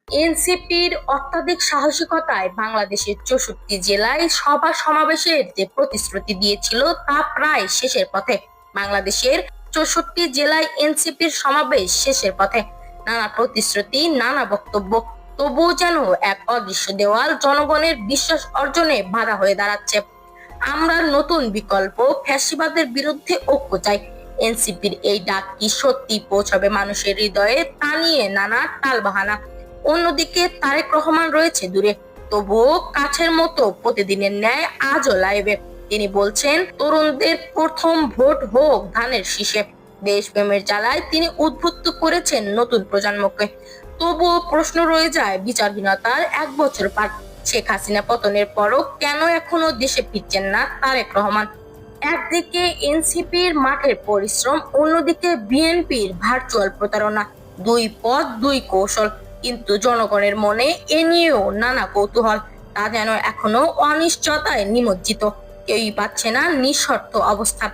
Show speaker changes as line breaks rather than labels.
এনসিপির অত্যাধিক সাহসিকতায় বাংলাদেশের 64 জেলায় সভা সমাবেশের যে প্রতিশ্রুতি দিয়েছিল তা প্রায় শেষের পথে। বাংলাদেশের 64 জেলায় এনসিপির সমাবেশ শেষের পথে। নানা প্রতিশ্রুতি, নানা বক্তব্য, তবুও যেন এক অদৃশ্য দেওয়াল জনগণের বিশ্বাস অর্জনে বাধা হয়ে দাঁড়াচ্ছে। আমরা নতুন বিকল্প, ফ্যাসিবাদের বিরুদ্ধে ঐক্য চাই। এনসিপির এই ডাক কি সত্যি পৌঁছাবে মানুষের হৃদয়ে, তা নিয়ে নানা টালবাহানা। অন্যদিকে তারেক রহমান রয়েছে দূরে, তবুও কাছের মতো প্রতিদিনের ন্যায় আজও লাইভে। তিনি বলছেন, তরুণদের প্রথম ভোট হোক ধানের শীষে। দেশপ্রেমের জ্বালায় তিনি উদ্বুদ্ধ করেছেন নতুন প্রজন্মকে। তবুও প্রশ্ন রয়ে যায় বিচারহীনতার 1 বছর পার। শেখ হাসিনা পতনের পরও কেন এখনো দেশে ফিরছেন না তারেক রহমান? একদিকে এনসিপির মাঠের পরিশ্রম, অন্যদিকে বিএনপির ভার্চুয়াল প্রতারণা। দুই পথ, দুই কৌশল, কিন্তু জনগণের মনে এ নিয়েও নানা কৌতূহল। তা যেন এখনো অনিশ্চয়তায় নিমজ্জিত। কেউই পাচ্ছে না নিঃশর্ত অবস্থা।